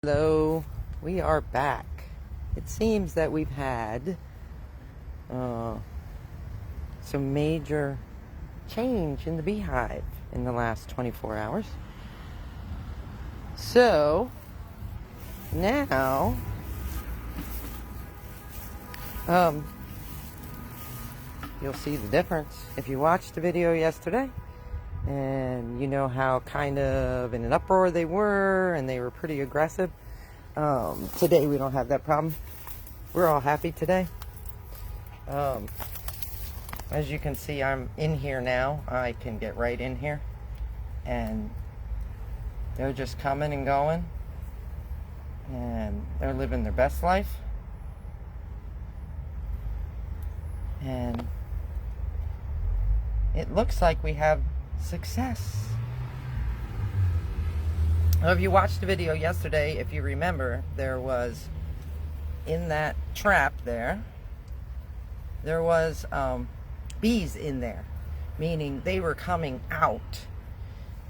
Hello, we are back. It seems that we've had some major change in the beehive in the last 24 hours. So now you'll see the difference if you watched the video yesterday. And you know how kind of in an uproar they were, and they were pretty aggressive. Today we don't have that problem. We're all happy today. As you can see, I'm in here now. I can get right in here. And they're just coming and going. And they're living their best life. And it looks like we have success. Well, if you watched the video yesterday, if you remember, there was in that trap there was bees in there, meaning they were coming out,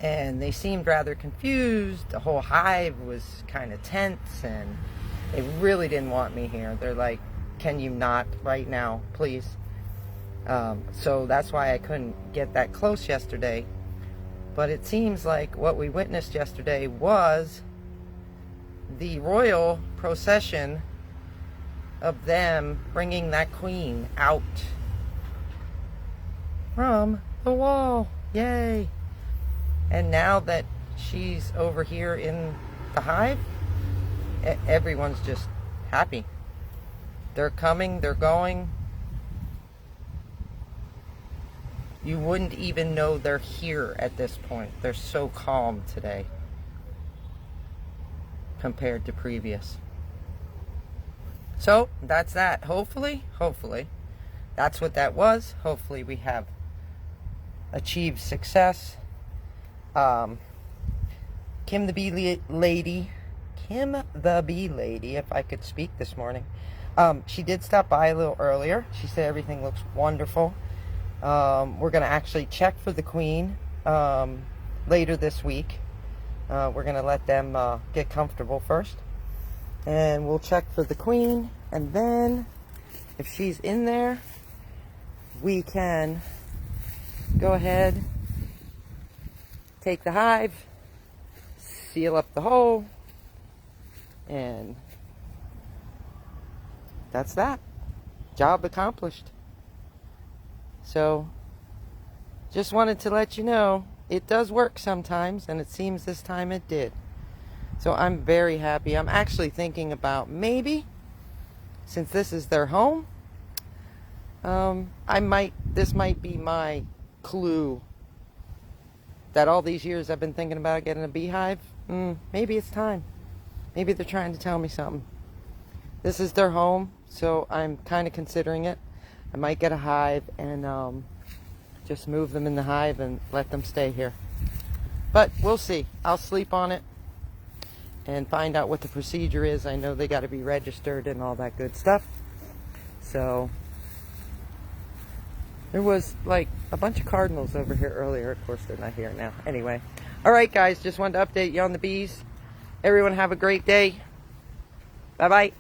and they seemed rather confused. The whole hive was kind of tense, and they really didn't want me here. They're like, can you not right now, please? So that's why I couldn't get that close yesterday. But it seems like what we witnessed yesterday was the royal procession of them bringing that queen out from the wall. Yay! And now that she's over here in the hive, everyone's just happy. They're coming, they're going. You wouldn't even know they're here at this point. They're so calm today compared to previous. So that's that. Hopefully, that's what that was. Hopefully we have achieved success. Kim the bee lady, if I could speak this morning, she did stop by a little earlier. She said everything looks wonderful. We're going to actually check for the queen later this week. We're going to let them get comfortable first. And we'll check for the queen. And then, if she's in there, we can go ahead, take the hive, seal up the hole, and that's that. Job accomplished. So, just wanted to let you know, it does work sometimes, and it seems this time it did. So I'm very happy. I'm actually thinking about maybe, since this is their home, this might be my clue that all these years I've been thinking about getting a beehive. Maybe it's time. Maybe they're trying to tell me something. This is their home, so I'm kind of considering it. I might get a hive and just move them in the hive and let them stay here. But we'll see. I'll sleep on it and find out what the procedure is. I know they got to be registered and all that good stuff. So there was like a bunch of cardinals over here earlier. Of course, they're not here now. Anyway. All right, guys. Just wanted to update you on the bees. Everyone have a great day. Bye-bye.